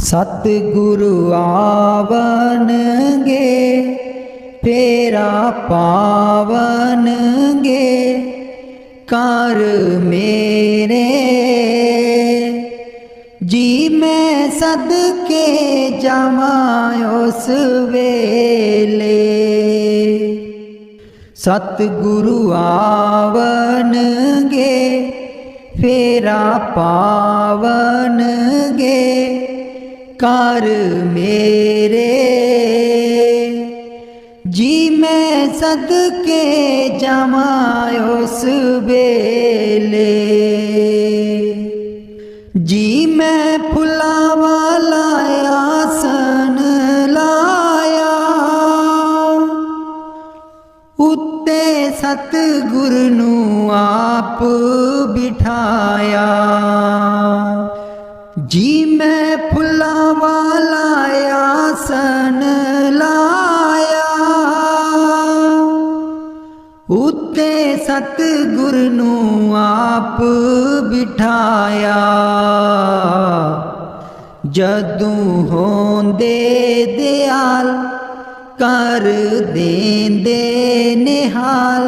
सतगुरु आवनगे फेरा पावनगे कर मेरे जी मैं सदके जावा उस वेले। सतगुरु आवनगे फेरा पावनगे कर मेरे जी मैं सदके जावा उस वेले। जी मैं फुला वाला आसन लाया उत्ते सतगुरु नू आप बिठाया। जी मैं फुला वाला आसन लाया उत्ते सतगुरु नू आप बिठाया। जदों होंदे दयाल कर देंदे निहाल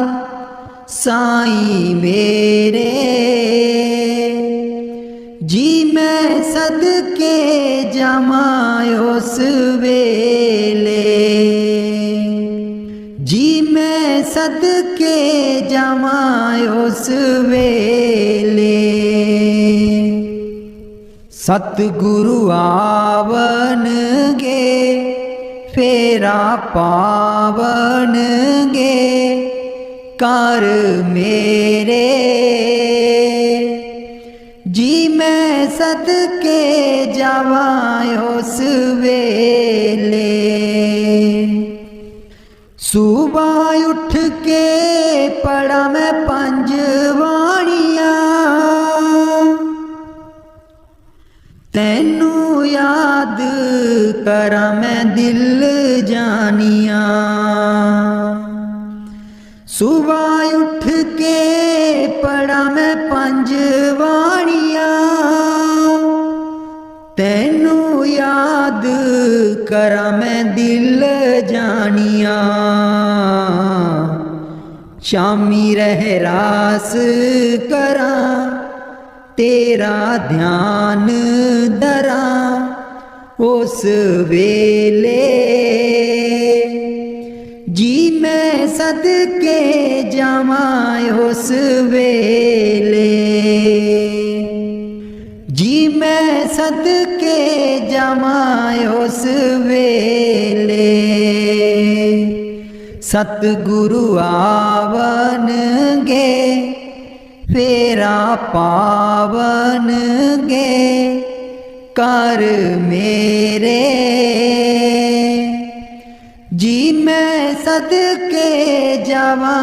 साईं मेरे जी मैं सदके जावा उस वेले। जी मैं सदके जावा उस वेले। सतगुरु आवनगे फेरा पावनगे कर मेरे जी मैं सदके जावा उस वेले। सुबह उठ के पढ़ा मैं पंज बाणियां तैनू याद करा मैं दिल जानिया। सुबह उठ के पढ़ा मैं पंज बाणियां तैनू याद करा मैं दिल जानिया। शामी रहरास करा तेरा ध्यान धरा उस वेले। जी मैं सदके जावा उस वेले। जी मैं सदके जावा उस वेले। सतगुरु आवनगे फेरा पावनगे कर मेरे जी मैं सदके जावा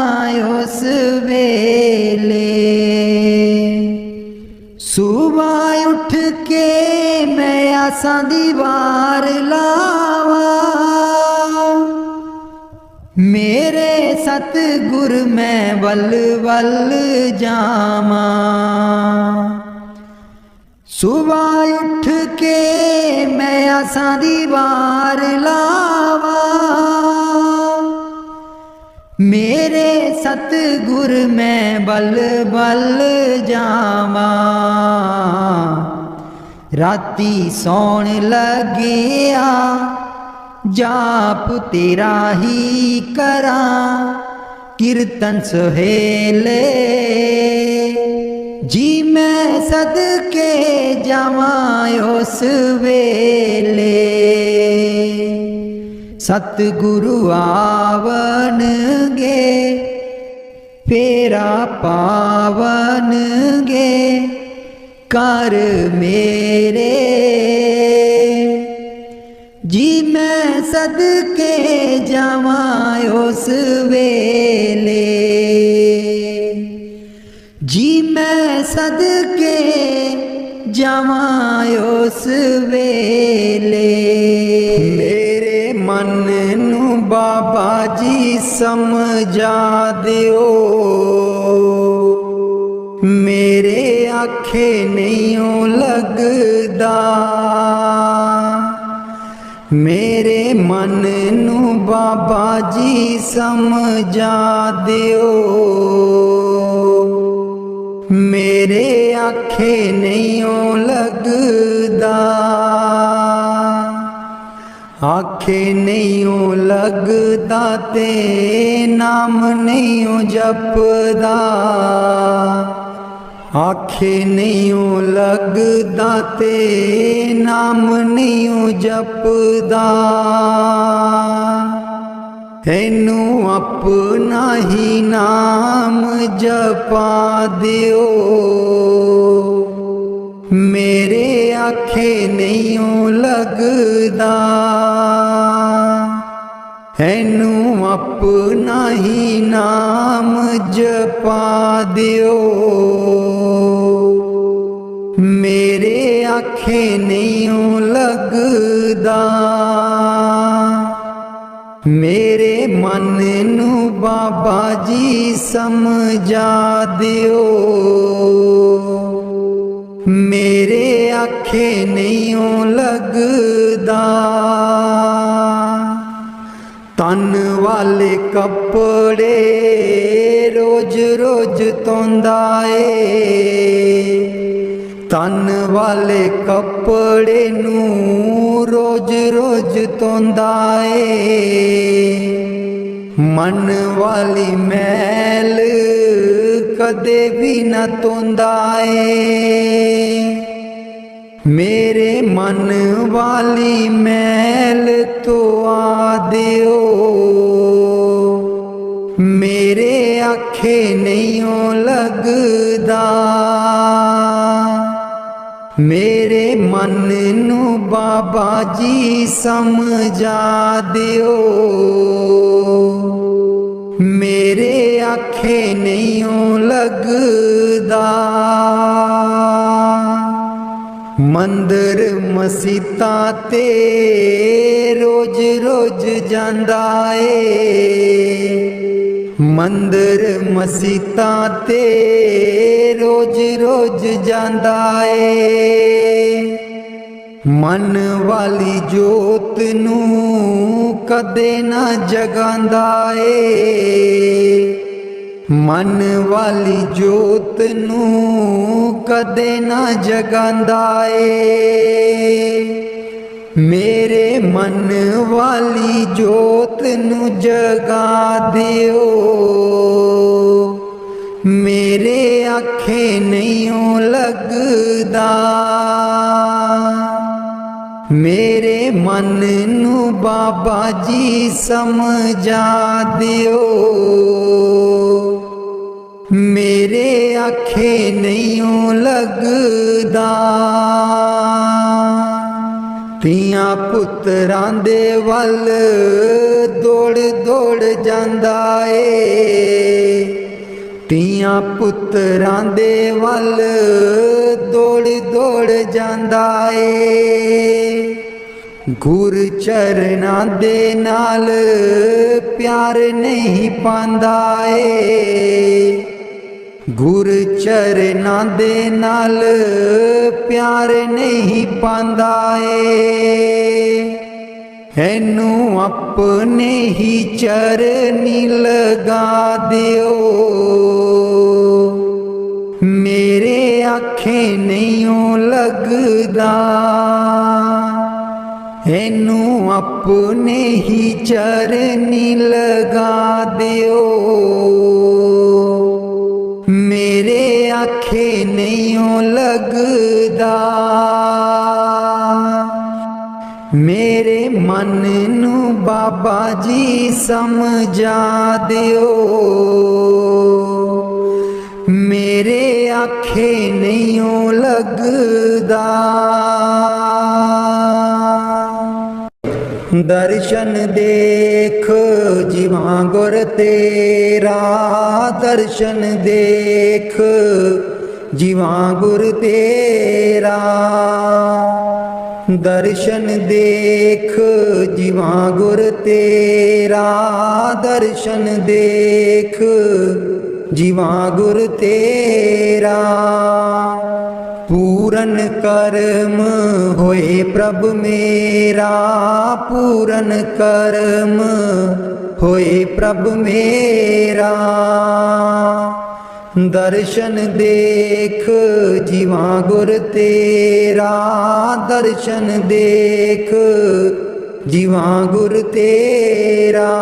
उस वेले। सुबह उठ के मैं आसां दी वार लावा मेरे सतगुर मैं वल वल जावा। सुबह उठ के मैं आसां दी वार लावा मेरे सतगुर मैं बल बल जावा। राती सौण लगिया जाप तेरा ही करा कीर्तन सुहेले। जी मैं सदके जावा उस वेले। सतगुरु आवनगे फेरा पावनगे कर मेरे जी मैं सदके जावा उस वेले। जी मैं सदके जावा उस वेले। मेरे मन नू बाबा जी समझा दिओ मेरे आखे नहीं लगदा। मेरे मन नू बाबा जी समझा दियो, मेरे आखे नहीं लगदा, आखे नहीं लगदा ते नाम नहीं जपदा, आखे नहीं लगदा ते नाम नहीं जपदा। तैनू अपना ही नाम जपा दियो, मेरे आखे नहीं लगदा। तैनू अपना ही नाम जपा दियो, मेरे आखे नहीं लगदा। मेरे मन नू बाबा जी समझा दियो, मेरे आखे नहीं लगदा। तन वाले कपड़े रोज रोज धोंदा ए, तन वाले कपड़े नू रोज रोज धोंदा ए। मन वाली मैल कदे भी न धोंदा ए, मेरे मन वाली मैल तो आ दियो, मेरे आखे नहीं लगदा। मेरे मन नू बाबा जी समझा दियो, मेरे आखे नहीं लगदा। मंदिर मसीता ते रोज रोज जांदा ए, मंदिर मसीता ते रोज रोज जांदा ए। मन वाली जोत नू कदे ना जगांदा ए, मन वाली जोत नू कदे ना जगांदा ए। मेरे मन वाली जोत नू जगा दियो, मेरे आखे नहीं लगदा। मेरे मन नू बाबा जी समझा दियो, मेरे आखे नहीं लगदा। तियां पुत्रां दे वल दौड़ दौड़ जांदा ए, तियां पुत्रां दे वल दौड़ दौड़ जांदा ए। गुर चरनां दे नाल प्यार नहीं पांदा ए, गुर चरनां दे नाल प्यार नहीं पांदा ए। एनू अपने ही चरनी लगा दियो, मेरे आखे नहीं लगदा। एनू अपने ही चरनी लगा दियो, मेरे आखे नहीं लगदा। मेरे मन नू बाबा जी समझा दियो, मेरे आखे नहीं लगदा। दर्शन देख जीवा गुर तेरा, दर्शन देख जीवा गुर तेरा, दर्शन देख जीवा गुर तेरा, दर्शन देख जीवा गुर तेरा। पूरन कर्म होए प्रभ मेरा, पूरन कर्म होए प्रभ मेरा। दर्शन देख जीवा गुर तेरा, दर्शन देख जीवा गुर तेरा।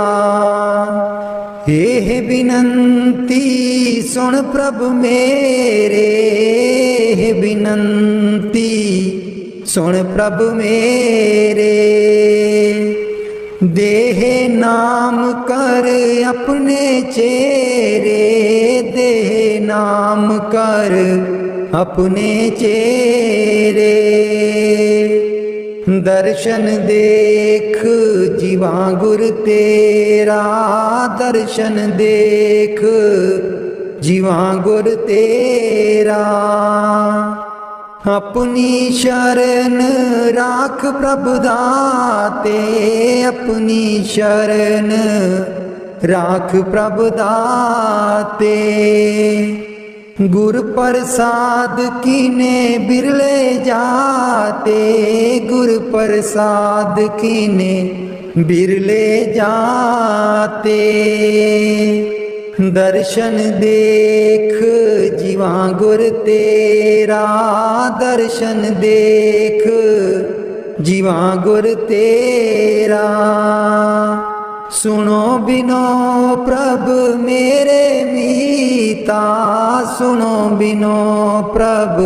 एह बिनंती सुन प्रभ मेरे, बिनंती सुन प्रभ मेरे। देह नाम कर अपने चेरे, देह नाम कर अपने चेरे। दर्शन देख जीवा गुर तेरा, दर्शन देख जीवा गुर तेरा। अपनी शरण राख प्रभु दाते, अपनी शरण राख प्रभु दाते। गुर प्रसाद कीने बिरले जाते, गुर प्रसाद कीने बिरले जाते। दर्शन देख जीवा गुर तेरा, दर्शन देख जीवा गुर तेरा। सुनो बिनो प्रभ मेरे मीता, सुनो बिनो प्रभ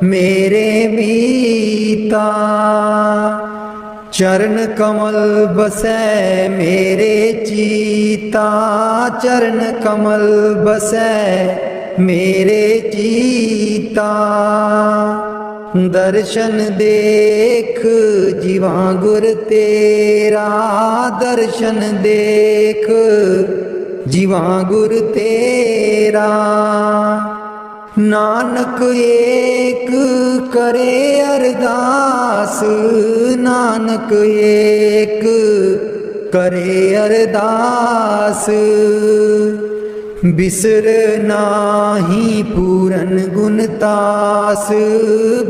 मेरे मीता। चरण कमल बसै मेरे चीता, चरण कमल बसै मेरे चीता। दर्शन देख जीवा गुर तेरा, दर्शन देख जीवा गुर तेरा। नानक एक करे अरदास, नानक एक करे अरदास। बिसर नाही पूरन गुण तास,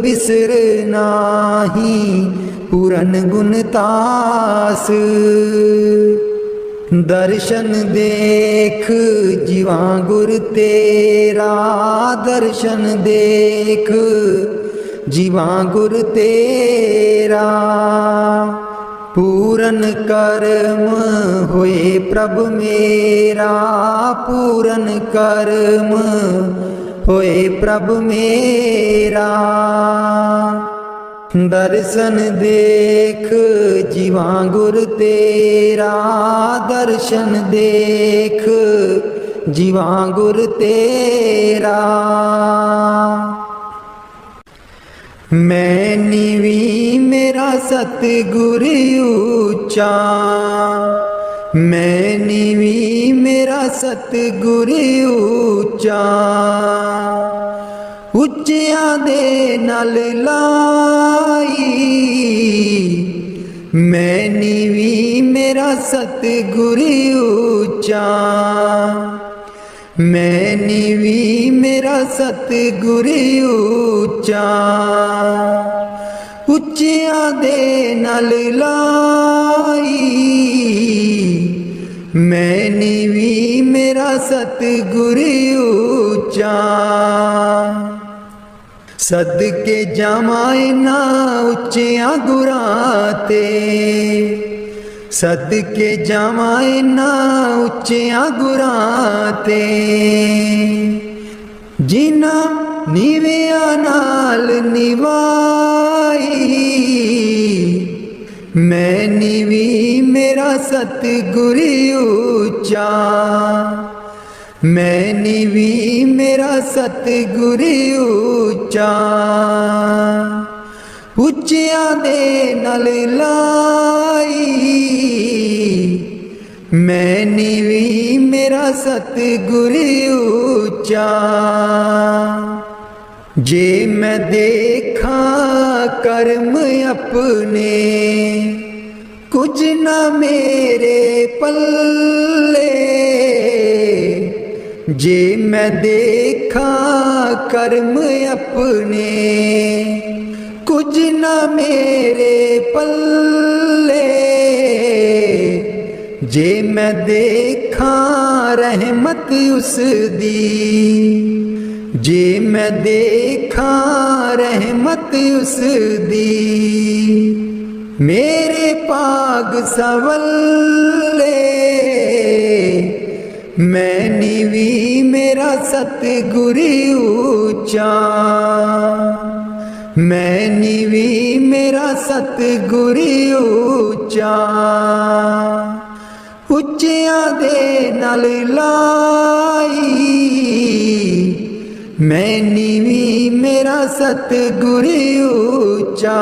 बिसर नाही पूरन गुण तास। दर्शन देख जीवा गुर तेरा, दर्शन देख जीवा गुर तेरा। पूरन कर्म होए प्रभ मेरा, पूरन कर्म होए प्रभ मेरा। दर्शन देख जीवा गुर तेरा, दर्शन देख जीवा गुर तेरा। मैं नीवी मेरा सतगुर ऊंचा, मैं नीवी मेरा सतगुर ऊंचा। ਉੱਚਿਆਂ ਦੇ ਨਾਲ ਲਾਈ, ਮੈਂ ਨੀਵੀਂ ਮੇਰਾ ਸਤਿਗੁਰ ਉੱਚਾ। ਮੈਂ ਨੀਵੀਂ ਮੇਰਾ ਸਤਿਗੁਰ ਉੱਚਾ। ਉੱਚਿਆਂ ਦੇ ਨਾਲ ਲਾਈ, ਮੈਂ ਨੀਵੀਂ ਮੇਰਾ ਸਤਿਗੁਰ ਉੱਚਾ। सदके जावां ना उच्चियां गुरां ते, सदके जावां ना उच्चियां गुरां ते। जिन्हां नीवियां नाल निवाई, मैं नीवी मेरा सतगुर ऊंचा। मैं नीवी मेरा सतगुर ऊंचा। ਉੱਚਿਆਂ ਦੇ ਨਾਲ ਲਾਈ, ਮੈਂ ਨੀਵੀਂ ਮੇਰਾ ਸਤਿਗੁਰ ਉੱਚਾ। ਜੇ ਮੈਂ ਦੇਖਾਂ ਕਰਮ ਆਪਣੇ, ਕੁਝ ਨਾ ਮੇਰੇ ਪੱਲੇ। जे मैं देखा कर्म अपने कुछ ना मेरे पल्ले, जे मैं देखा रहमत उस दी, जे मैं देखा रहमत उस दी, मेरे पाग सवल्ले, मैं नीवी मेरा सतगुरु ऊंचा, मैं नीवी मेरा सतगुरु ऊंचा, ਉੱਚਿਆਂ ਦੇ ਨਾਲ ਲਾਈ, ਮੈਂ ਨੀਵੀਂ ਮੇਰਾ ਸਤਿਗੁਰੂ ਉੱਚਾ,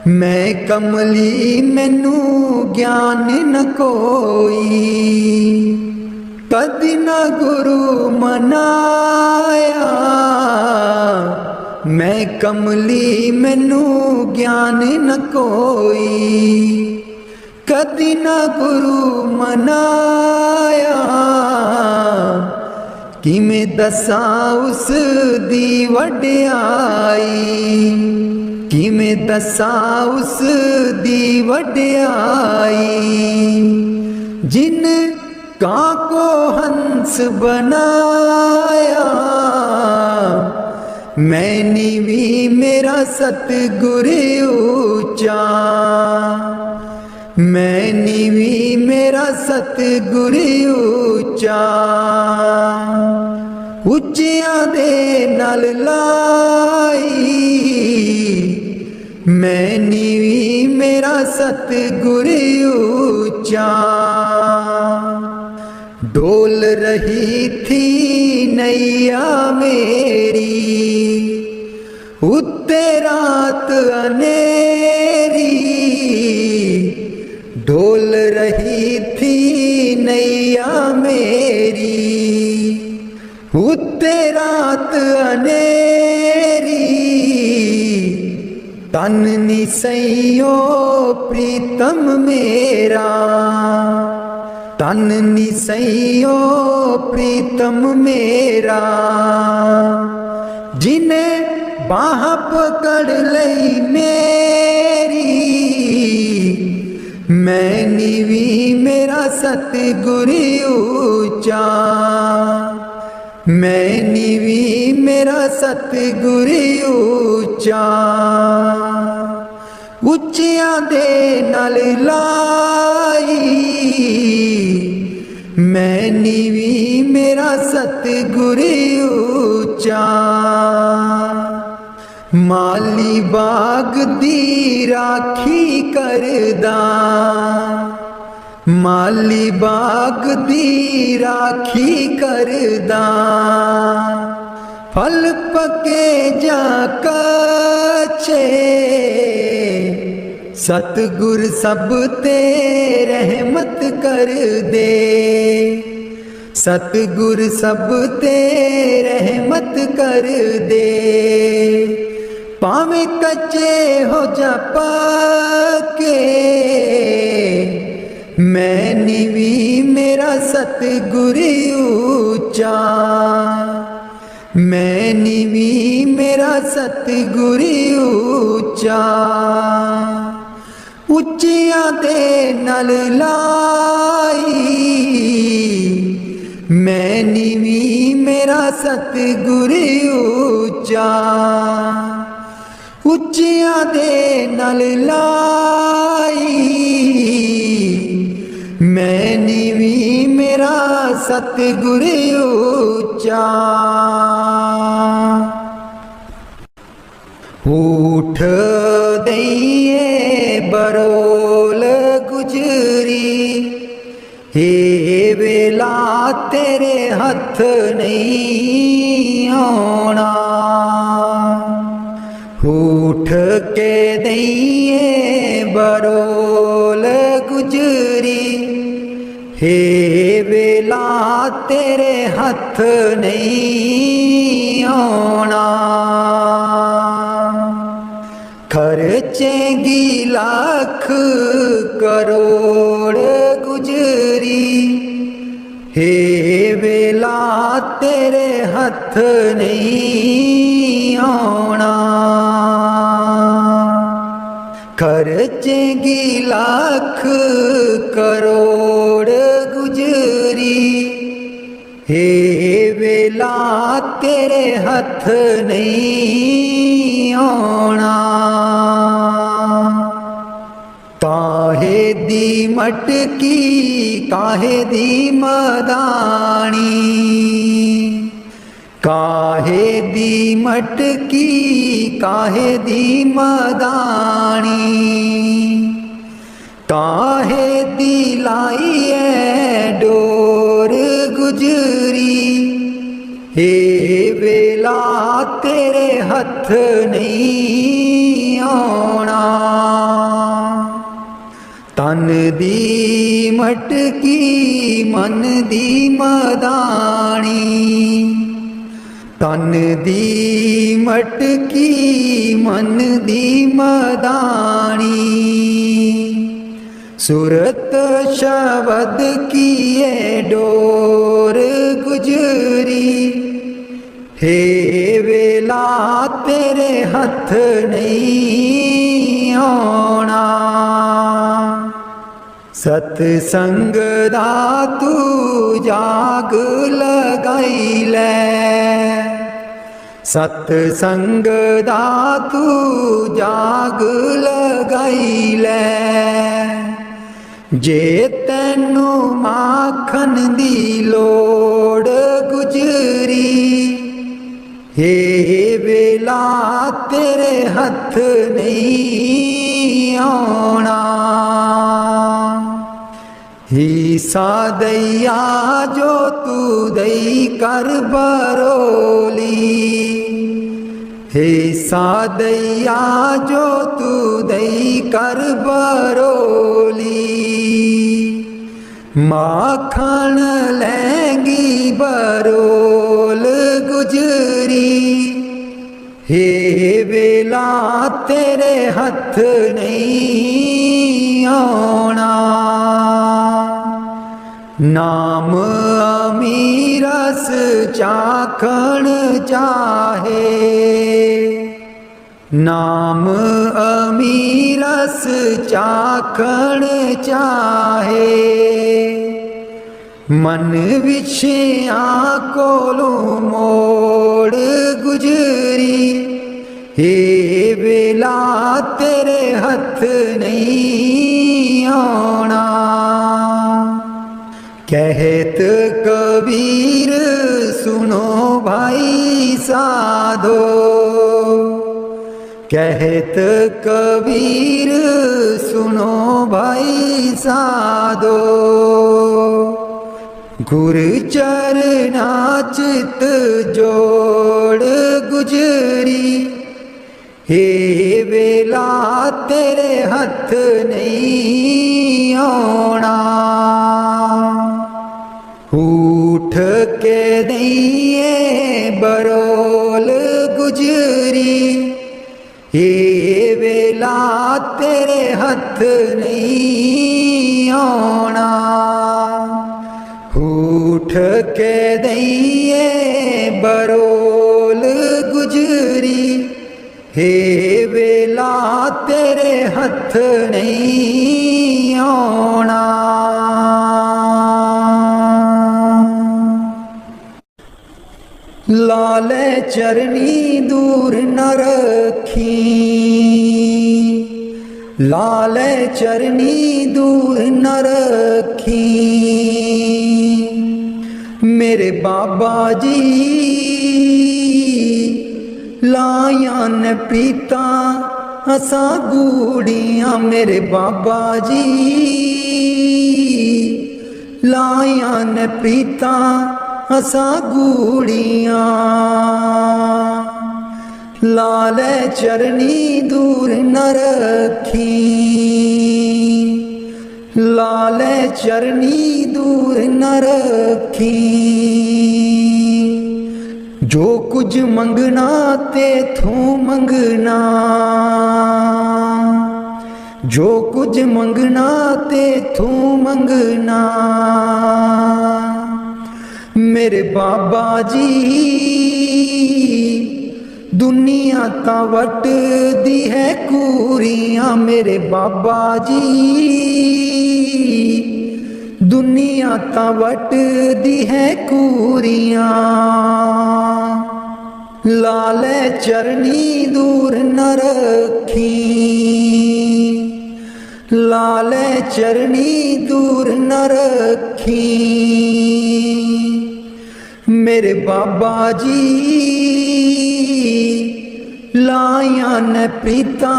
ਮੈਂ ਕਮਲੀ ਮੈਨੂੰ ਗਿਆਨ ਨ ਕੋਈ, ਕਦੀ ਨਾ ਗੁਰੂ ਮਨਾਇਆ, ਮੈਂ ਕਮਲੀ ਮੈਨੂੰ ਗਿਆਨ ਨ ਕੋਈ, कदी ना गुरु मनाया, कि मैं दसा उस दी वड्याई, कि मैं दसा उस दी वड्याई, जिन कां को हंस बनाया, मैं नीवी मेरा सतगुरु ऊंचा, मैं नीवी मेरा सतगुरु ऊंचा, ਉੱਚਿਆਂ ਦੇ ਨਾਲ ਲਾਈ, मैं नीवी मेरा सतगुरु ऊंचा, डोल रही थी नैया मेरी, उत्ते रात अनेरी, डोल रही थी नैया मेरी, उत्ते रात अनेरी, तन निसैयो प्रीतम मेरा, तन निसैयो प्रीतम मेरा, जिन्हें बाह पकड़ लई मेरी, मैं नीवी मेरा सतगुरु ऊंचा, मैं नीवी मेरा सतगुरु ऊंचा, ਉੱਚਿਆਂ ਦੇ ਨਾਲ ਲਾਈ, मैं नीवी मेरा सतगुरु ऊंचा, माली बाग दी राखी करदा, माली बाग दी राखी करदा, फल पके जा कच्चे, सतगुर सब ते रहमत कर दे, सतगुर सब ते रहमत कर दे, पावे कच्चे हो जा पके, मैं नीवी मेरा सतगुरु ऊंचा, मैं नीवी मेरा सतगुरु ऊंचा, ਉੱਚਿਆਂ ਦੇ ਨਾਲ ਲਾਈ, मैं नीवी मेरा सतगुरु ऊंचा, ਉੱਚਿਆਂ ਦੇ ਨਾਲ ਲਾਈ, मैं नीवी मेरा सतगुरु ऊंचा, ऊठ दइए बरोल गुजरी, हे वेला तेरे हथ नहीं आना, उठ के दइए बरोल गुजरी, हे वेला तेरे हथ नहीं आना, खर्चेंगी लाख करोड़ गुजरी, हे तेरे हथ नहीं आना। खर्चेंगी लाख करोड़ गुजरी, हे वेला तेरे हथ नहीं आना। काहे दी मटकी काहे दी मदानी, काहे दी मटकी काहे दी मदानी, काहे दी लाई है डोर गुजरी, हे वेला तेरे हथ नहीं आना। तन दी मटकी मन दी मदानी, तन दी मटकी मन दी मदानी, सूरत शब्द की ये डोर गुजरी, हे वेला तेरे हथ नहीं आना। सतसंग दा तू जाग लगाई लै, सतसंग दा तू जाग लगाई लै, जे तैनू माखन दी लोड़ गुजरी, हे वेला तेरे हथ नहीं आना। हिस्सा दैया जो तू दई कर बरोली, हिस्सा दैया जो तू दई कर बरोली, माखन लैंगी बरोल गुजरी, हे वेला तेरे हथ नहीं आना। नाम अमीरस चाखण चाहे, नाम अमीरस चाखण चाहे, मन विछिया कोलू मोड़ गुजरी, हे वेला तेरे हथ नहीं आना। कहत कबीर सुनो भाई साधो, कहत कबीर सुनो भाई साधो, गुरु चरना चित जोड़ गुजरी, हे वेला तेरे हथ नहीं आना। उठ के दिए बरोल गुजरी, हे वेला तेरे हथ नहीं आना। उठ के दिए बरोल गुजरी, हे वेला तेरे हथ नहीं आना। लाले चरनी दूर न रखी, लाले चरनी दूर न रखी, मेरे बाबा जी लाया न पीता असा गूड़ियाँ, मेरे बाबा जी लाया न पीता असा गूड़ियाँ, लाले चरनी दूर न रखी, लाले चरनी दूर न रखी, जो कुछ मंगना ते थू मंगना, जो कुछ मंगना ते थू मंगना, मेरे बाबा जी दुनिया तां वटदी है कूरियां, मेरे बाबा जी दुनिया तां वटदी है कूरियां। लाले चरनी दूर न रखी, लाले चरनी दूर न रखी, मेरे बाबा जी लाया न प्रीता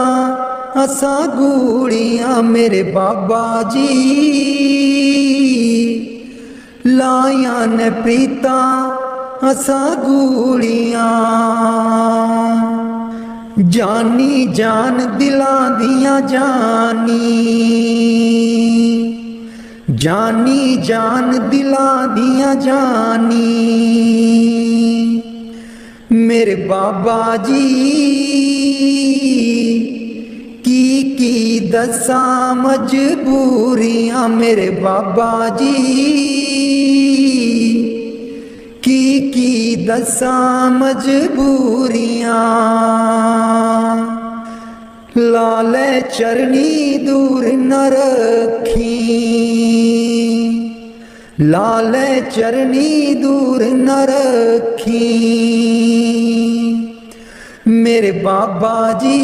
असा गूड़ियां, मेरे बाबा जी लाया न प्रीता असा गूड़ियां। जानी जान दिलां दियां जानी, जानी जान दिलां दियां जानी, मेरे बाबा जी की दसां मजबूरियां, मेरे बाबा जी की दसां मजबूरियां। लाले चरनी दूर न रखी, लाले चरनी दूर न रखी, मेरे बाबा जी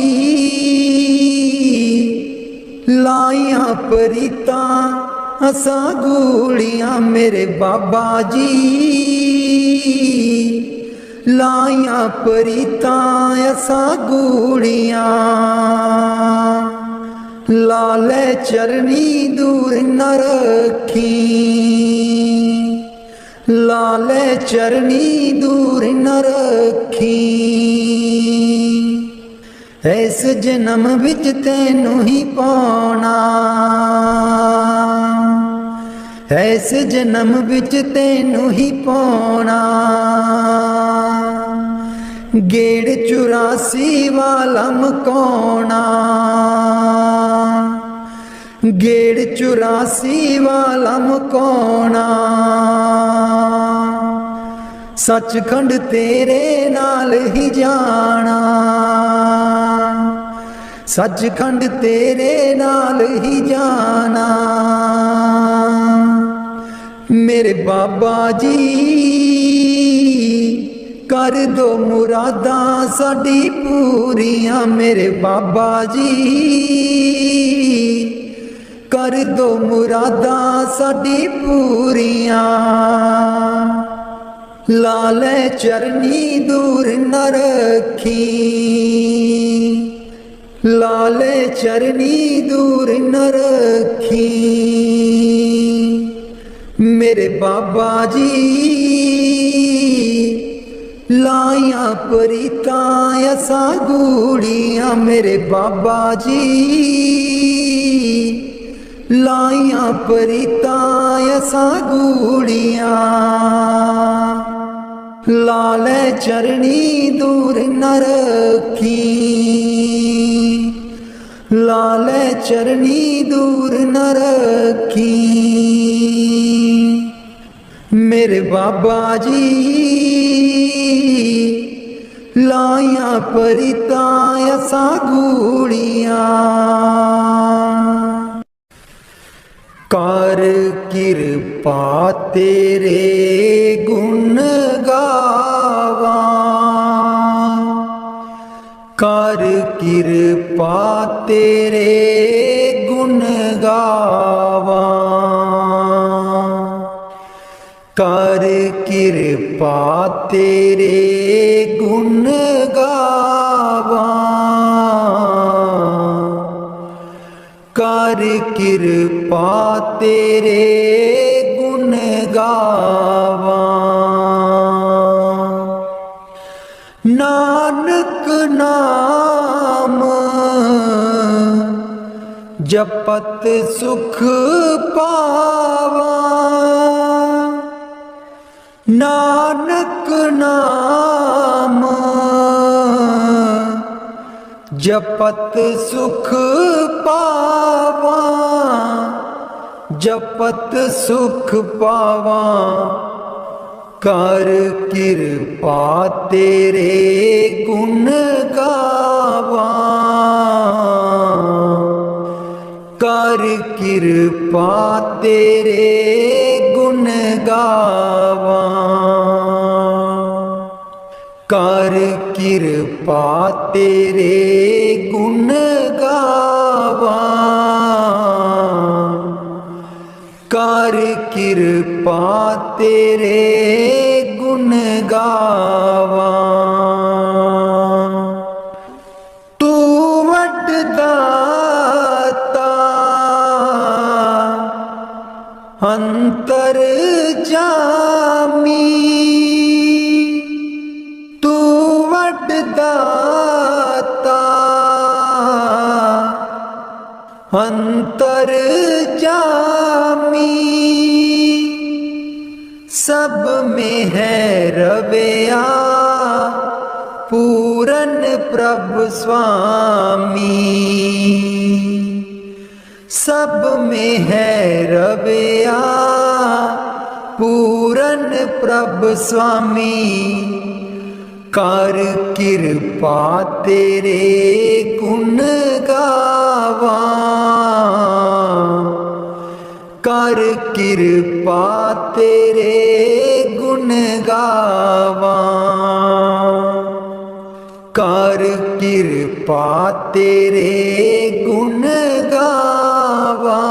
लाया प्रीता असा गूड़ियां, मेरे बाबा जी लाया प्रीता असा गूड़ियां। लाले चरनी दूर न रखी, लाले चरनी दूर न रखी, इस जन्म विच तैनू ही पाना, इस जन्म विच तैनू ही पाना। गेड़ 84 वाला मकाना, गेड़ 84 वाला मकाना, सचखंड तेरे नाल ही जाना, सचखंड तेरे नाल ही जाना, मेरे बाबा जी कर दो मुरादां साडी पूरियां, मेरे बाबा जी कर दो मुरादां साडी पूरियां। लाले चरनी दूर न रखी, लाले चरनी दूर न रखी, मेरे बाबा जी लाया प्रीता असा गूड़ियां, मेरे बाबा जी लाया प्रीता असा गूड़ियां। लाले चरनी दूर न रखी, लाले चरनी दूर न रखी, मेरे बाबा जी लाया प्रीता असा गूड़ियां। कर किरपा तेरे गुण गावा, कर किरपा तेरे गुण गावा, कर किरपा तेरे गुण गावा, कर किरपा तेरे गुण गावा। नानक नाम जपत सुख पावा, नानक नाम जपत सुख पावा, जपत सुख पावा, कर कृपा तेरे गुण गावा, कर कृपा तेरे गुण गावा, कर कृपा तेरे गुण गावा, कर कृपा तेरे गुण गावा। तू वडदाता अंतर जामी, तू वडदाता अंतर जामी, सब में है रवैया पूरन प्रभु स्वामी, सब में है रवैया पूरन प्रभु स्वामी, कर कृपा तेरे गुण गावा, कर कृपा तेरे गुण गावा, कर कृपा तेरे गुण गावा,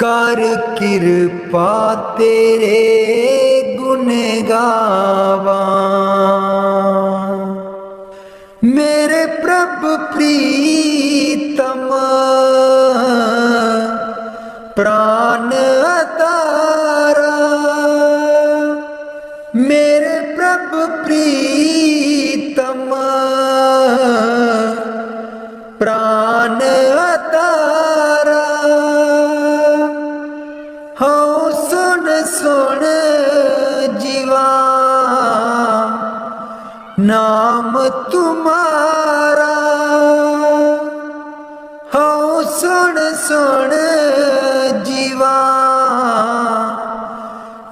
कर कृपा तेरे गुण गावा। मेरे प्रभु प्रीतम प्राण अतारा, मेरे प्रभु प्रीतम प्राण अतारा, हाँ सुन सुन जीवा नाम तुम्हारा, हाँ सुन सुन जीवा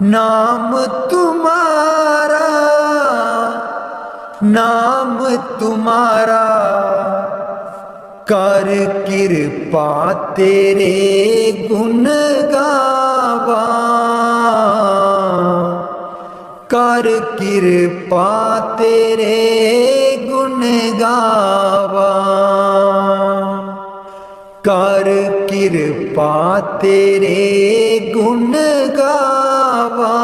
नाम तुम्हारा, नाम तुम्हारा, कर कृपा तेरे गुण गावा, कर कृपा तेरे गुण गावा, कर कृपा तेरे गुण गावा,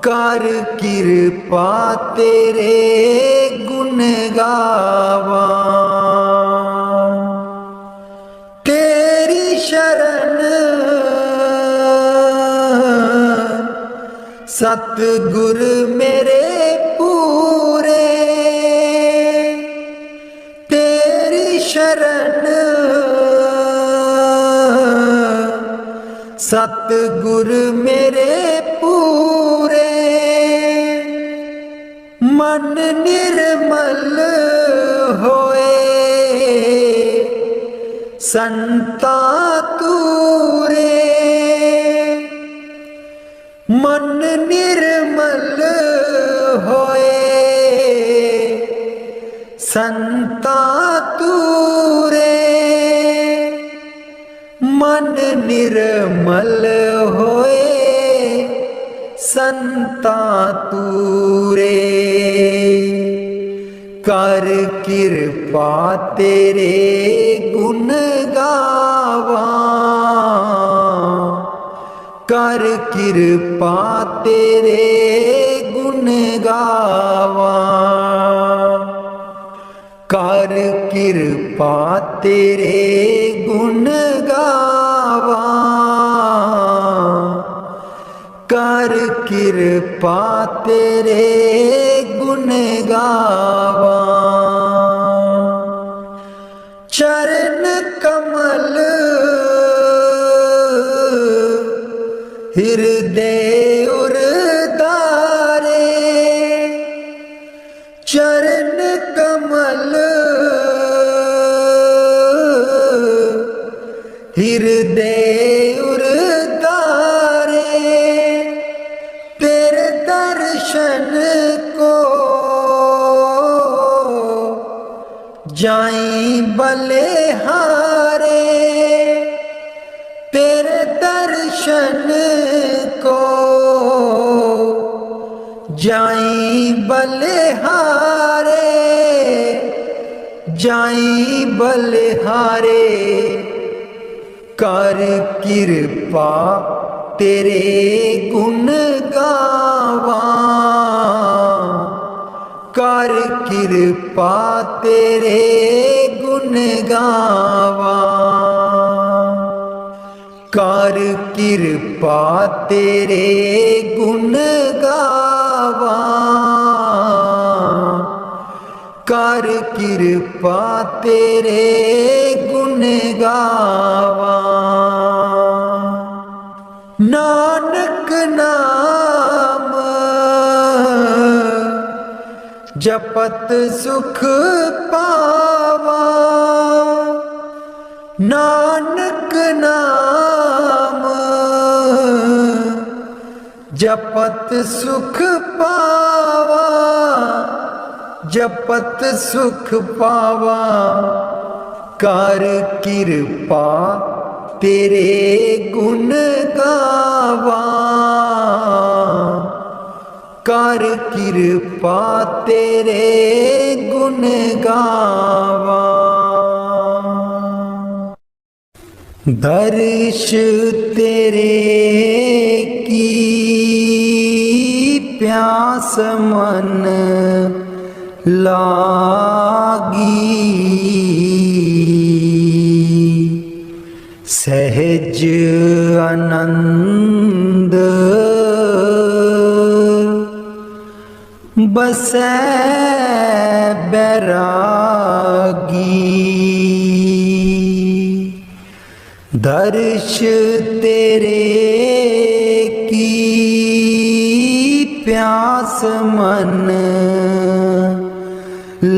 कर कृपा तेरे गुण गावा। तेरी शरण सतगुर मेरे पूरे, तेरी शरण सतगुर मेरे पूरे, मन निर्मल होए संता तूरे, मन निर्मल होए संता तूरे, मन निर्मल होए संता तूरे, कर कृपा तेरे गुण गावा, कर कृपा तेरे गुण गावा, कर कृपा तेरे गुण गावा, कर कृपा तेरे गुण गावा। चरण कमल हृदय उरदारे, चरण कमल हृदय उरदारे, जाई बलिहारे तेरे दर्शन को, जाई बलिहारे, जाई बलिहारे, कर कृपा तेरे गुण गावा, कर कृपा तेरे गुण गावा, कर कृपा तेरे गुण गावा, कर कृपा तेरे गुण गावा। नानक नाम जपत सुख पावा, नानक नाम जपत सुख पावा, जपत सुख पावा, कर कृपा तेरे गुण गावा, कर कृपा तेरे गुण गावा। दर्श तेरे की प्यास मन लागी, सहज आनंद बसै बैरागी, दर्श तेरे की प्यास मन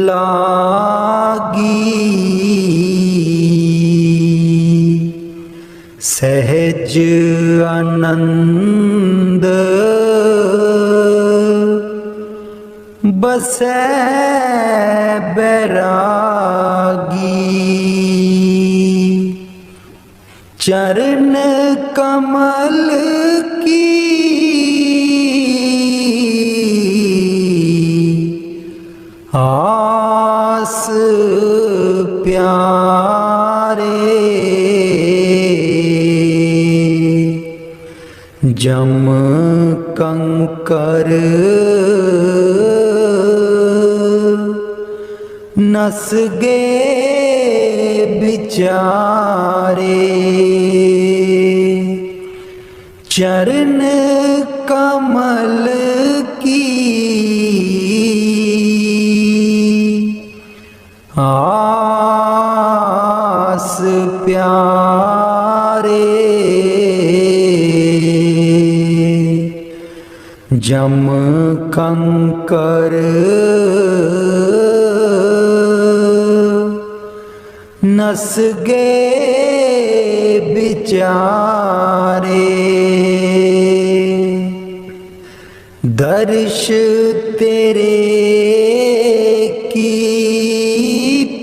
लागी, सहज आनंद बसै बैरागी, चरण कमल की आस प्यारे, जम कंकर नस गे बिचारे, चरण कमल की आस प्यारे, जम कंकर नस गे बिचारे, दर्श तेरे की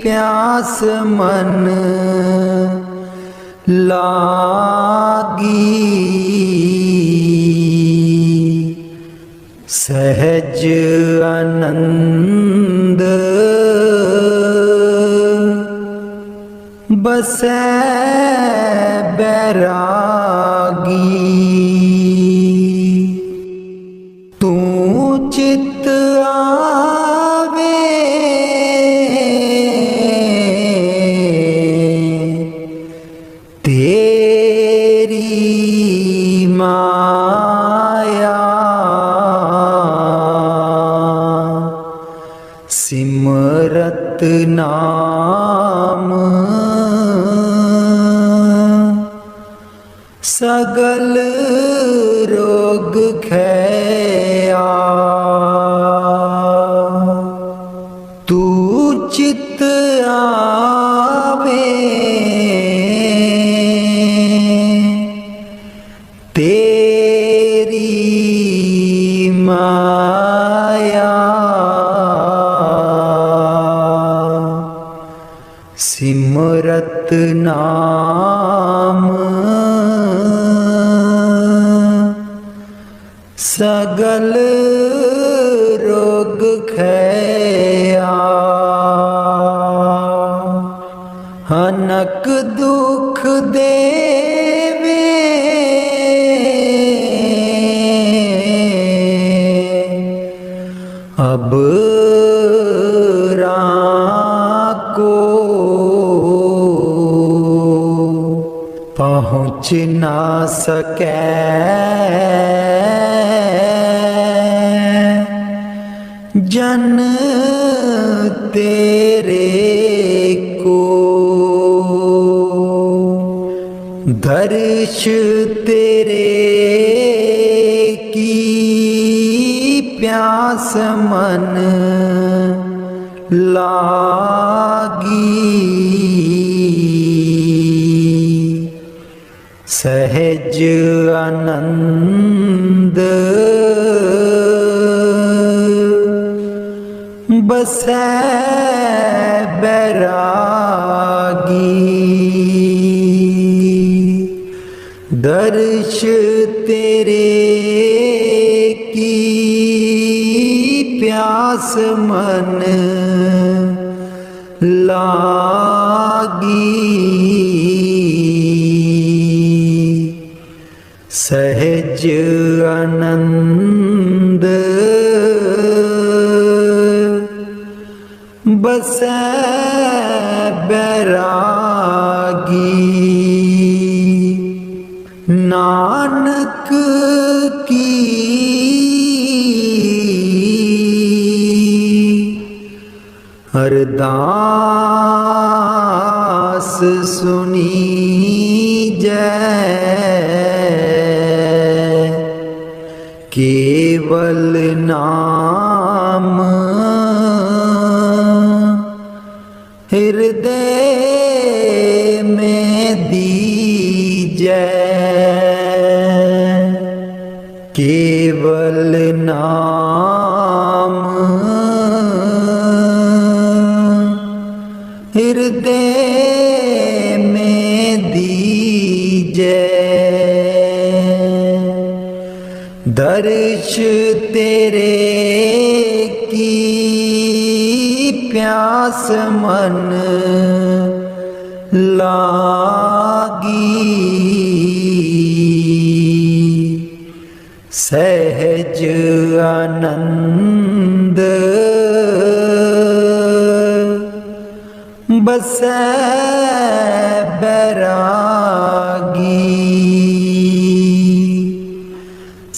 प्यास मन लागी, सहज आनंद बसै बैरागी, तू चित आवे तेरी माया, सिमरत नाम सगल रोग खैया, तू चित आवे तेरी माया, सिमरत नाम सगल रोग खैया, अनक दुख देवे अब को पहुँच ना सके, जन तेरे को दर्श तेरे की प्यास मन लागी, सहज आनंद बसै बैरागी, दर्श तेरे की प्यास मन लागी, सहज आनंद बसै बैरागी, नानक की अरदास सुनी जय, केवल नाम हृदय में दीजै, केवल नाम हृदय में दीजै, दर्श तेरे की प्यास मन लागी, सहज आनंद बसै बैरागी,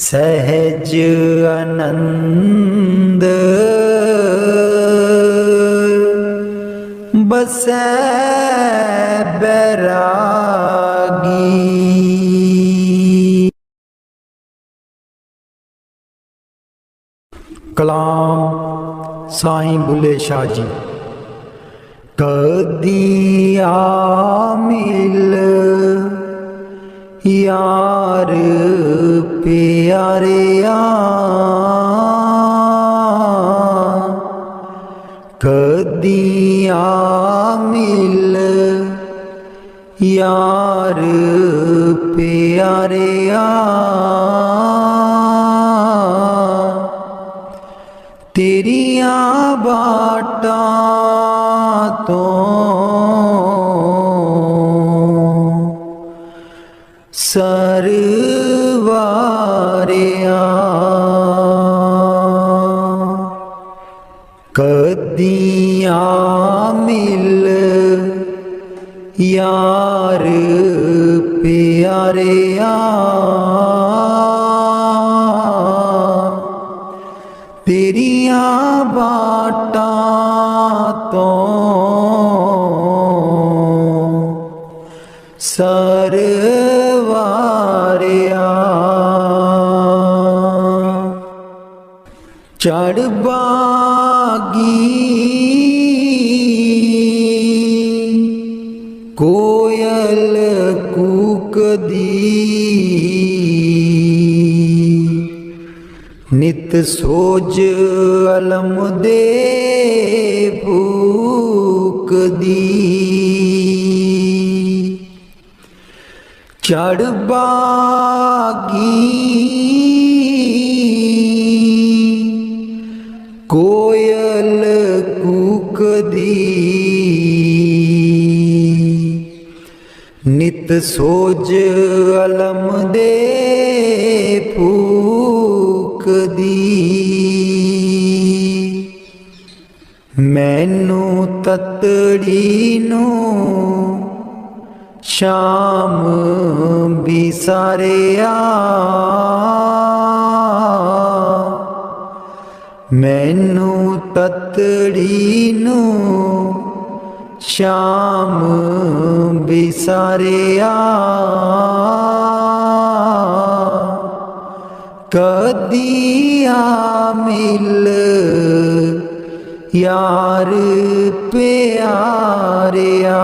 सहज आनंद बसै बैरागी। कलाम साईं बुल्ले शाह जी। कदिया मिल यार प्यारिया, कदिया मिल यार प्यारिया, तेरिया बाटा तो सरवारिया, कदिया मिल यार प्यारिया, तेरिया बाटा तो सरवारिया, चढ़ बागी कोयल कूकदी, नित सोज अलम दे फूक दी, चढ़ बागी कोयल कूकदी, नित सोज अलम दे फूकदी। मैनू ततड़ी नू शाम बिसारिया, मैनू ततड़ी नू शाम बिसारिया। कदिया मिल यार प्यारिया,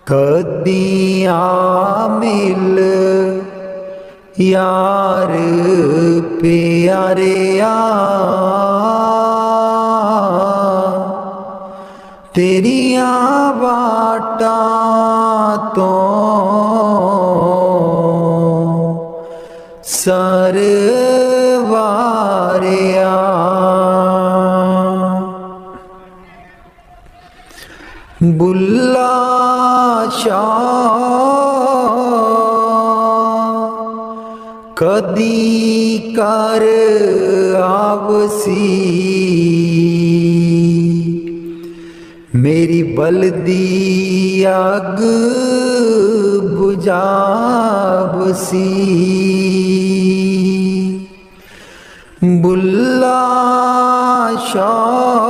कदिया मिल यार प्यारिया। तेरिया बाटा तो सरवारिया। बुल्ला शाह कदी कर आवसी, मेरी बलदी अग बुझावसी। बुल्ला शाह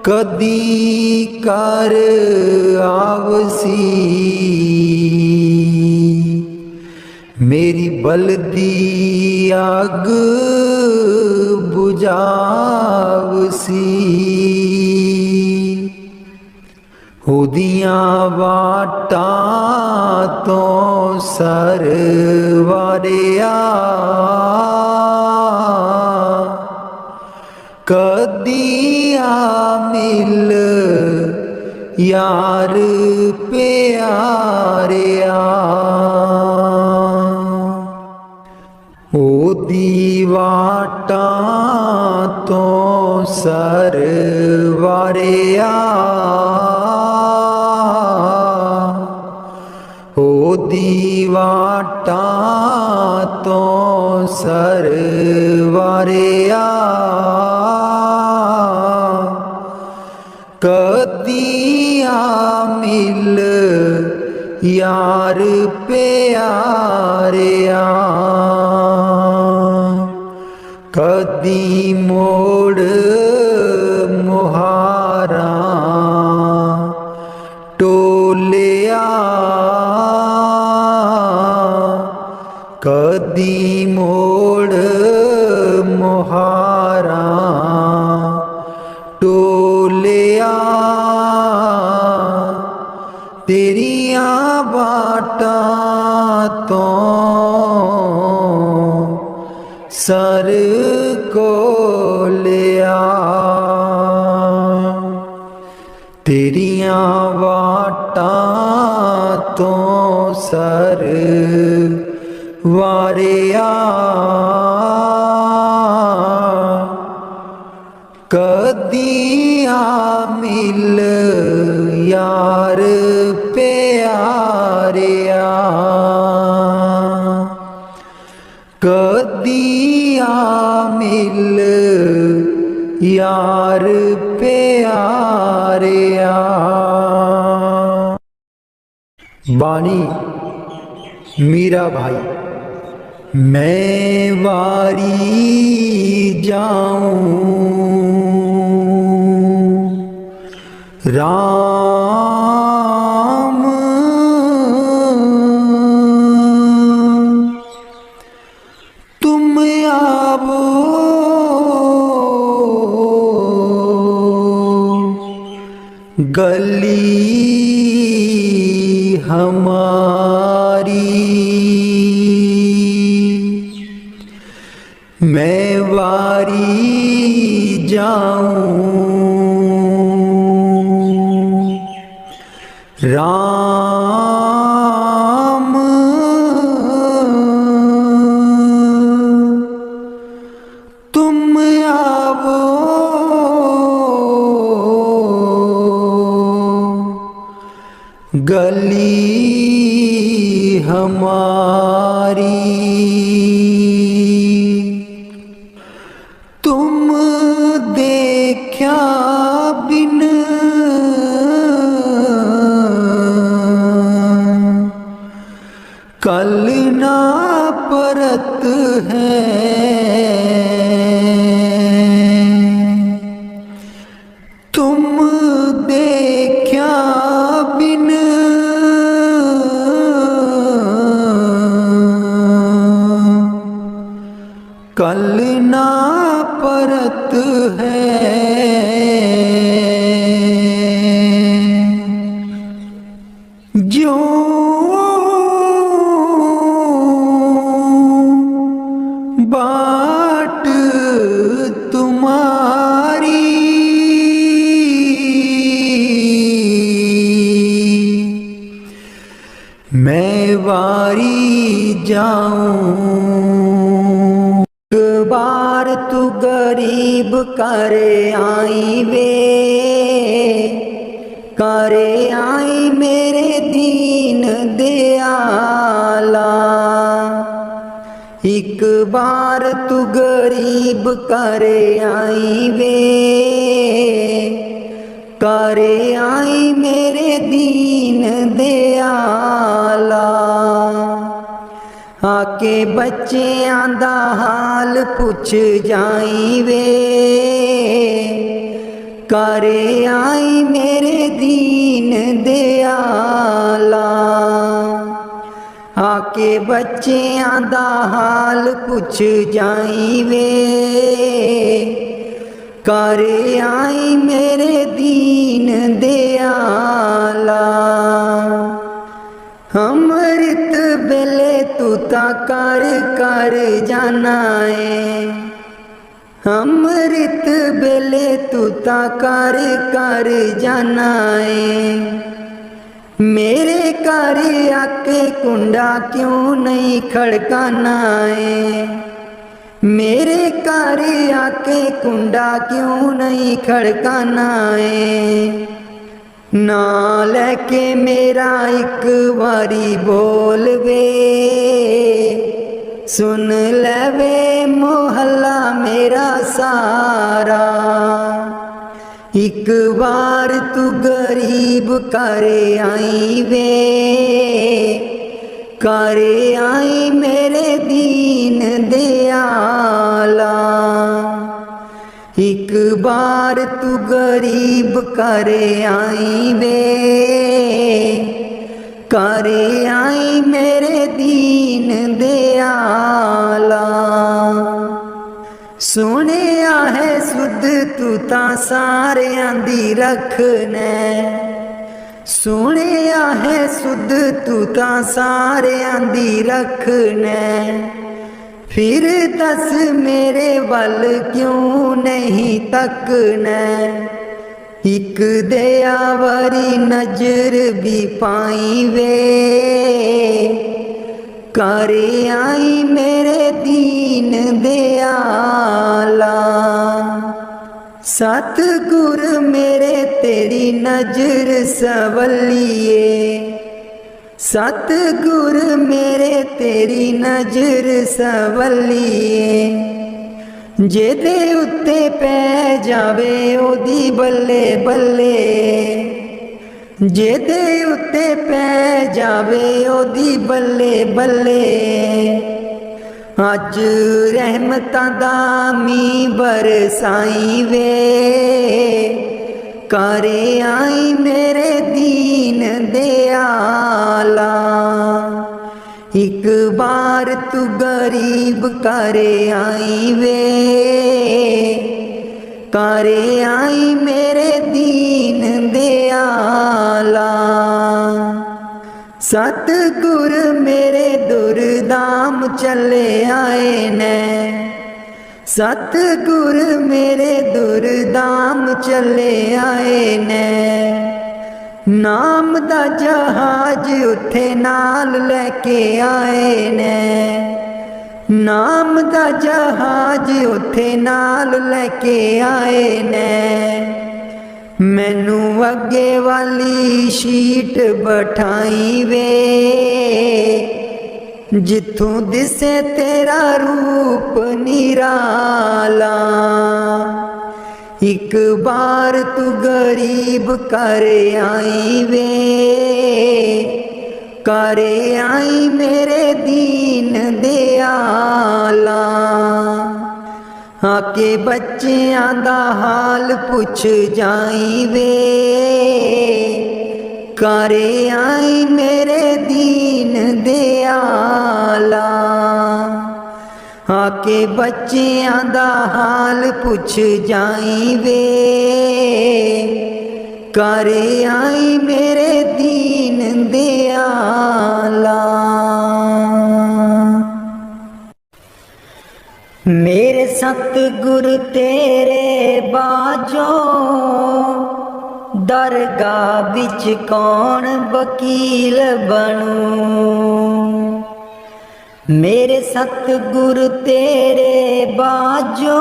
कदी कर आवसी, मेरी बलदी अग बुझावसी। ओदियां वाटां तो सरवारिया, कदिया मिल यार प्यारिया। ओदी वाटां तो सरवारिया, ओदी वाटां तो सरवारिया। कदिया मिल यार प्यारिया, कदी मोड़ मुहारा टोलिया, कदी मोड़ मुहारा टोलिया। तेरिया बाटा तो सर को लिया, तेरिया वाटां तो सर वारिया। कदिया मिल यार प्यारिया, कदिया मिल यार प्यारिया। बानी मीरा भाई। मैं वारी जाऊं राम, तुम आवो गली हमारी, मैं वारी जाऊं राम तुम आवो गली हमारी, तुम देखा बिन कल ना परत है। तुम देखा बिन कल ना परत है। जो बाट तुम्हारी मैं वारी जाऊं। एक बार तू गरीब करे आई वे, करे आई मेरे दीन दयाला। एक बार तू गरीब करे आई वे, करे आई मेरे दीन दयाला। आके बच्चों दा हाल पुछ जाई वे, करे आई मेरे दीन दयाला। आके बच्चों दा हाल पुछ जाई वे, करे आई मेरे दीन दयाला। अमृत बेले तू ता कर कर जाना है, अमृत बेले तू ता कर कर जाना है। मेरे घर आके कुंडा क्यों नहीं खड़काना है, मेरे घर आके कुंडा क्यों नहीं खड़काना है। ना लेके मेरा एक बारी बोल वे, सुन लेवे मोहल्ला मेरा सारा। एक बार तू गरीब करे आई वे, करे आई मेरे दीन दयाला। एक बार तू गरीब करे आई वे, करे आई मेरे दीन दयाला। सुनिया है सुध तू ता सारियां दी रखने, सुनिया है सुध तू ता सारियां दी रखने। फिर दस मेरे वल क्यों नहीं तकने, एक दयावरी नजर भी पाई वे, करे आई मेरे दीन दयाला। सतगुर मेरे तेरी नजर सवलिए, सतगुर मेरे तेरी नजर सवलिए। जेदे उत्ते पै जावे ओदी बल्ले बल्ले, जेदे उत्ते पै जावे ओदी बल्ले बल्ले। अज रहमतां दा मींह बरसाई वे, करे आई मेरे दीन दयाला। एक बार तू गरीब करे आई वे, करे आई मेरे दीन दयाला। सतगुर मेरे दुर्दाम चले आए ने, सतगुर मेरे दुर्दाम चले आए ने। नाम दा जहाज उत्थे नाल लैके आए ने, नाम दा जहाज उत्थे नाल लैके आए ने। मैनू अगे वाली शीट बठाई वे, जिथों दिसे तेरा रूप निराला। एक बार तू गरीब कर आई वे, कर आई मेरे दीन दयाला। आके बच्चियां दा हाल पुछ जाई वे, कर आई मेरे दीन दयाला। आके बच्चियां दा हाल पुछ जाई वे, कर आई मेरे दीन दयाला। मेरे सतगुरु तेरे बाजो, दरगाह बिच कौन वकील बनूं। मेरे सतगुरु तेरे बाजो,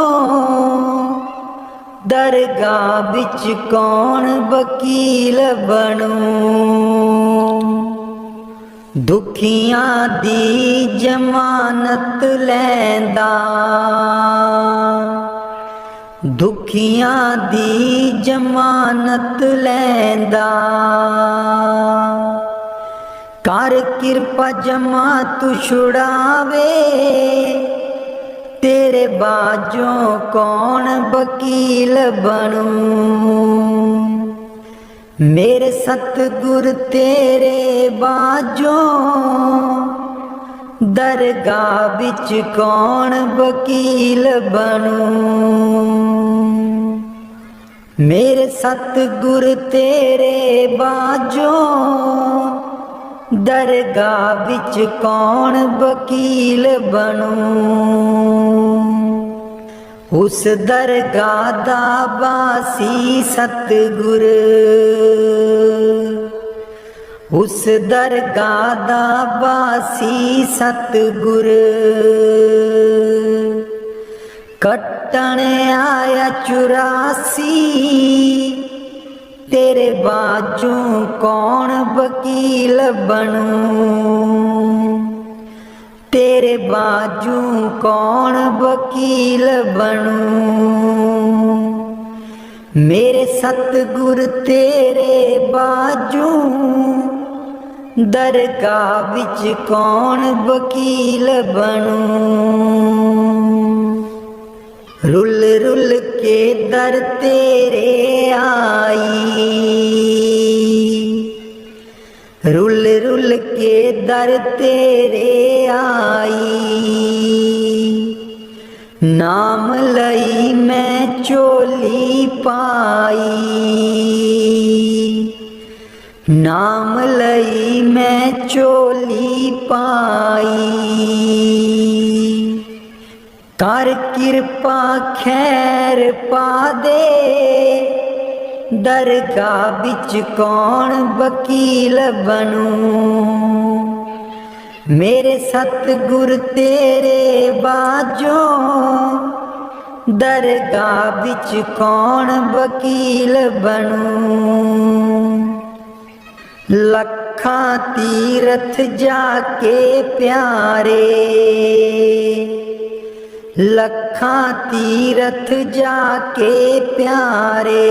दरगाह बिच कौन वकील बनूं। दुखियां दी जमानत लैंदा, दुखियां दी जमानत लैंदा। कर किरपा जमा तू छुड़ावे, तेरे बाजों कौन वकील बनूं। मेरे सतगुरु तेरे बाजों, दरगाह बिच कौन वकील बनूं। मेरे सतगुरु तेरे बाजों, दरगाह बिच कौन वकील बनूं। उस दरगाह दा बासी सतगुरु, उस दरगाह दा बासी सतगुरु। कट्टण आया 84, तेरे बाजों कौन वकील बनूं। तेरे बाजों कौन वकील बनूं। मेरे सतगुरु तेरे बाजों, दरगाह बिच कौन वकील बनूं। रुल रुल के दर तेरे आई, रुल रुल के दर तेरे आई। नाम लई मैं चोली पाई, नाम लई मैं चोली पाई। कर किरपा खैर पा दे, दरगाह बिच कौन वकील बनूं। मेरे सतगुरु तेरे बाजों, दरगाह बिच कौन वकील बनूं। लखां तीरथ जाके प्यारे, लखां तीरथ जाके प्यारे।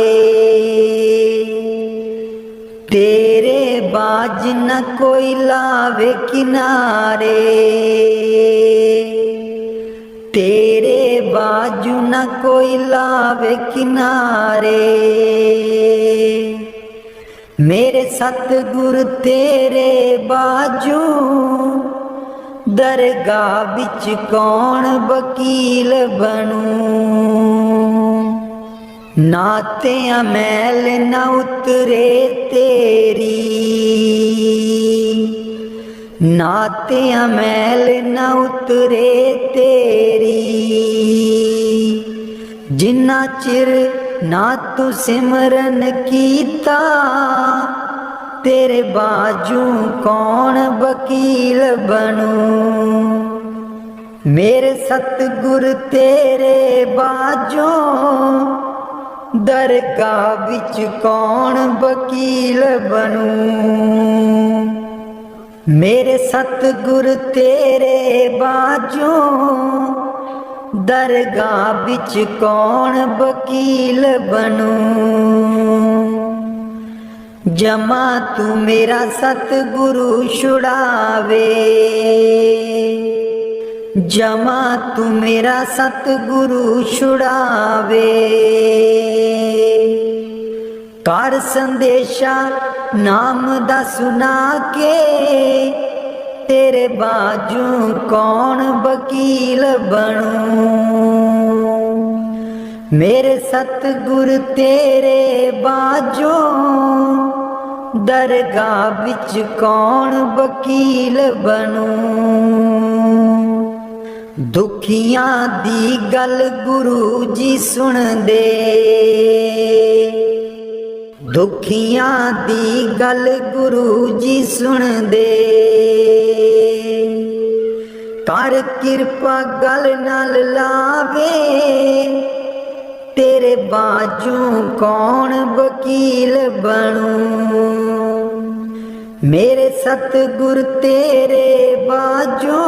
तेरे बाज न कोई लावे किनारे, तेरे बाजू न कोई लावे किनारे। मेरे सतगुरु तेरे बाजू, दरगाह बिच कौन वकील बनूं। नातियां मैल न उतरे तेरी, नातियां मैल न उतरे तेरी। जिन्ना चिर ना तू सिमरन कीता, तेरे बाजू कौन वकील बनूं। मेरे सतगुर तेरे बाजू दरगाह विच कौन वकील बनूं। मेरे सतगुर तेरे बाजू दरगाह विच कौन वकील बनूं। जमा तू मेरा सतगुरु छुड़ावे, जमा तू मेरा सतगुरु छुड़ावे। कर संदेशा नाम दा सुना के तेरे बाजू कौन वकील बनूं। मेरे सतगुर तेरे बाजू दरगाह विच कौन वकील बनूं। दुखियां दी गल गुरु जी सुन दे, दुखियां दी गल गुरु जी सुन दे। कर किरपा गल नाल लावे तेरे बाजू कौन वकील बनूं। मेरे सतगुर तेरे बाजू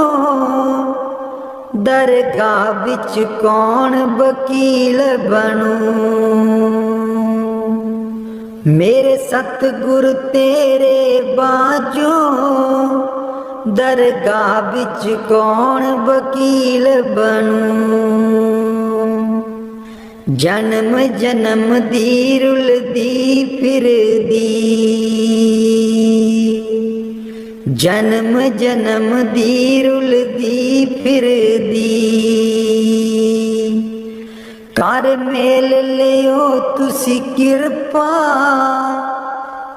दरगाह विच कौन वकील बनूं। मेरे सतगुर तेरे बाजू दरगाह विच कौन वकील बनूं। जन्म जन्म दी रुलदी फिरदी, जन्म जन्म दी रुलदी फिरदी। कर मेल लियो तुसी किरपा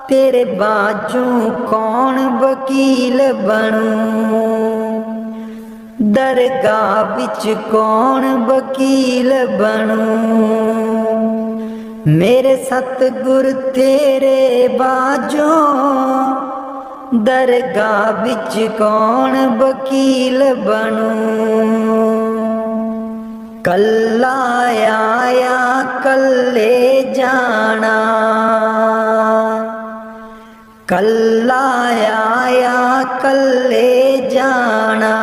तेरे बाजू कौन वकील बनूं। दरगाह विच कौन वकील बनूं। मेरे सतगुर तेरे बाजू दरगाह विच कौन वकील बनूं। कल्ला आया कल्ले जाना, कल्ला आया कल्ले जाना।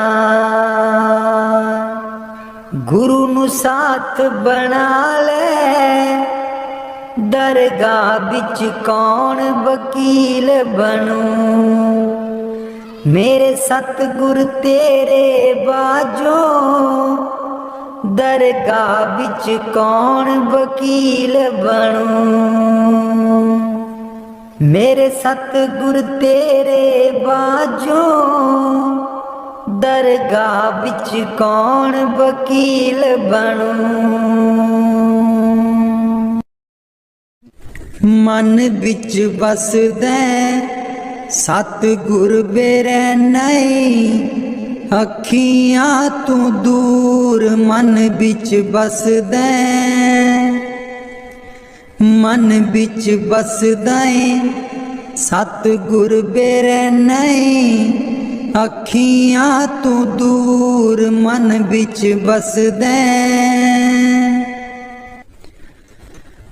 गुरु नू साथ बना ले दरगाह विच कौन वकील बनूं। मेरे सतगुर तेरे बाजू दरगाह विच कौन वकील बनूं। मेरे सतगुर तेरे बाजू दरगाह विच कौन वकील बनूं। मन विच बसदै सतगुर बेरै नहीं, अखियां तू दूर मन विच बसदै। मन विच बसदै सतगुर बेरै नहीं, अखियां तू दूर मन विच बसदै।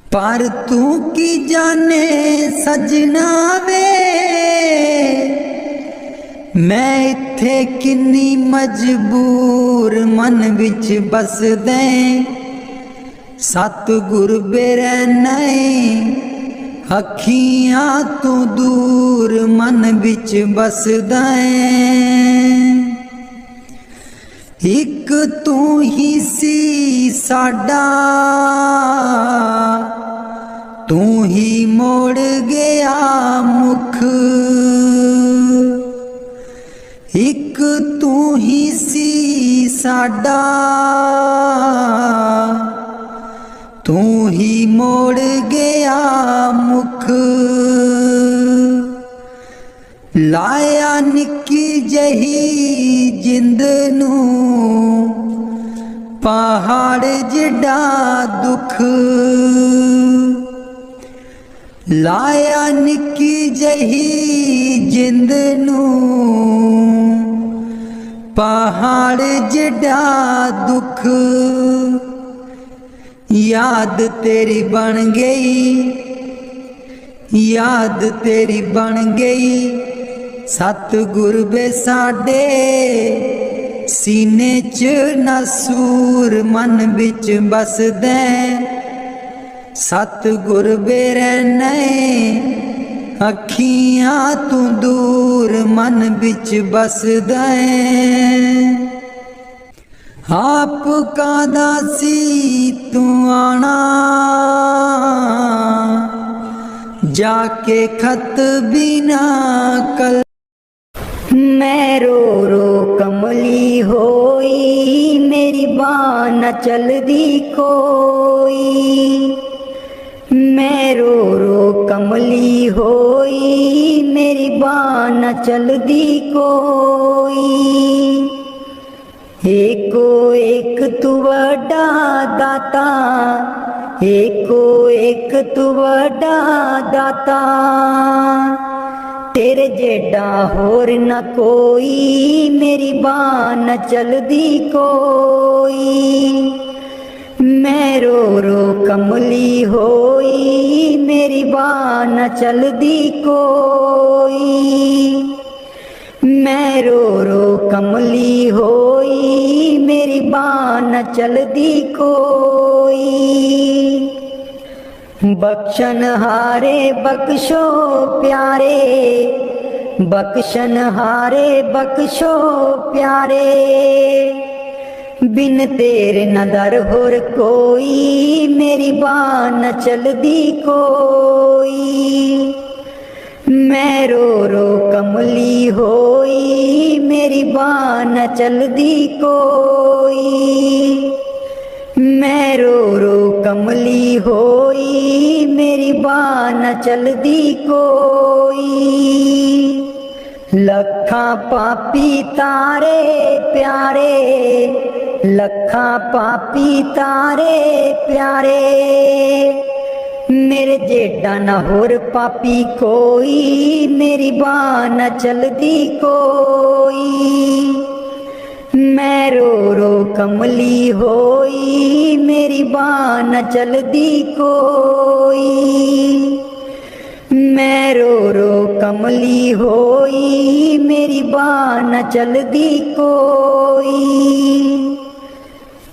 पर तू की जाने सजना वे मैं इत्थे किन्नी मजबूर मन विच बसदै। सतगुर बेरै नहीं, अखियां तू दूर मन विच बसदै। एक तू ही सी साडा, तू ही मोड़ गया मुख। एक तू ही सी साडा, तू ही मोड़ गया मुख। लाया निक्की जही जिंद नू पहाड़ जिड्डा दुख। लाया निक्की जही जिंद नूं पहाड़ जिड्डा दुख, याद तेरी बन गई, याद तेरी बन गई। सतगुर बे साडे सीने च नसूर मन बिच बसदे, सतगुर बे रहने अखियां तू दूर मन बिच बसदे। आप कादा सी तू आना जाके खत बिना कल। मैं रो रो कमली होई, मेरी बाह न चलदी कोई। मैं रो रो कमली होई, मेरी बाह न चलदी कोई। एको एक तू वड्डा दाता, एको एक तू वड्डा दाता। तेरे जेडा होर न कोई, मेरी बाह न चलदी कोई। मैं रो रो कमली होई, मेरी बाह न चलदी कोई। मैं रो रो कमली होई, मेरी बाह न चलदी कोई। बख्शन हारे बख्शो प्यारे, बख्शन हारे बख्शो प्यारे। बिन तेरे न दर होर कोई, मेरी बाह न चलदी कोई। मैं रो रो कमली होई, मेरी बाह न चलदी कोई। मैं रो रो कमली होई, मेरी बाह न चलदी कोई। लखा पापी तारे प्यारे, लखा पापी तारे प्यारे। मेरे जेडा न होर पापी कोई, मेरी बाह न चलदी कोई। मैं रो रो कमली होई, मेरी बाह न चलदी कोई। मैं रो रो कमली होई, मेरी बाह न चलदी कोई।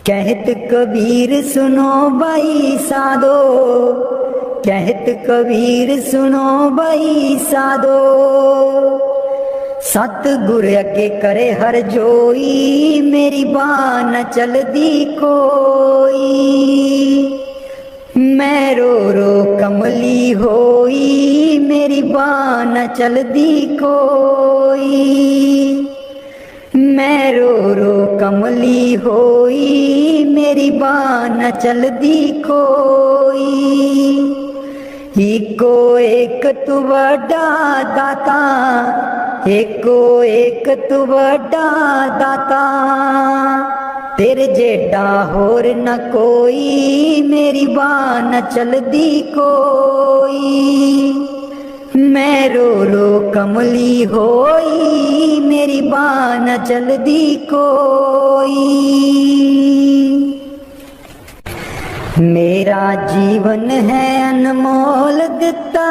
कहत कबीर सुनो भाई साधो, कहत कबीर सुनो भाई साधो। सतगुर अगे करे हर जोई, मेरी बाह न चलदी कोई। मैं रो रो कमली होई, मेरी बाह न चलदी कोई। मैं रो रो कमली होई, मेरी बाह न चलदी कोई। एको एक तू वड्डा दाता, एको एक तू वड्डा दाता। तेरे जेडा होर न कोई, मेरी बाह न चलदी कोई। मैं रो रो कमली होई, मेरी बाह न चलदी कोई। मेरा जीवन है अनमोल दिता,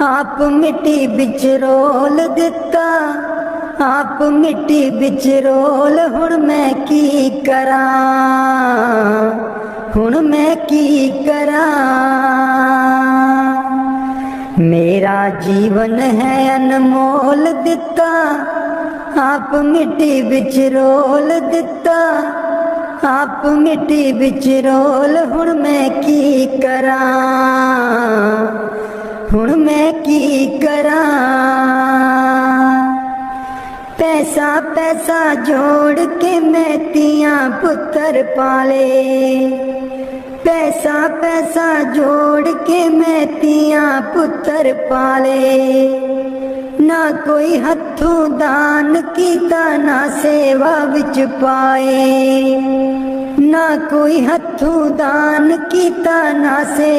आप मिट्टी बिच रोल दिता। आप मिट्टी बिच रोल, हुण मैं की करा, हुण मैं की करा। मेरा जीवन है अनमोल दिता, आप मिट्टी बिच रोल दिता। आप मिट्टी बिच रोल, हुण मैं की करा, हुण मैं की करा। पैसा पैसा जोड़ के मैं तियां पुत्तर पाले, पैसा पैसा जोड़ के मैं तियां पुत्तर पाले। ना कोई हथों दान कीता, ना सेवा विच पाए। ना कोई हथों दान कीता, ना से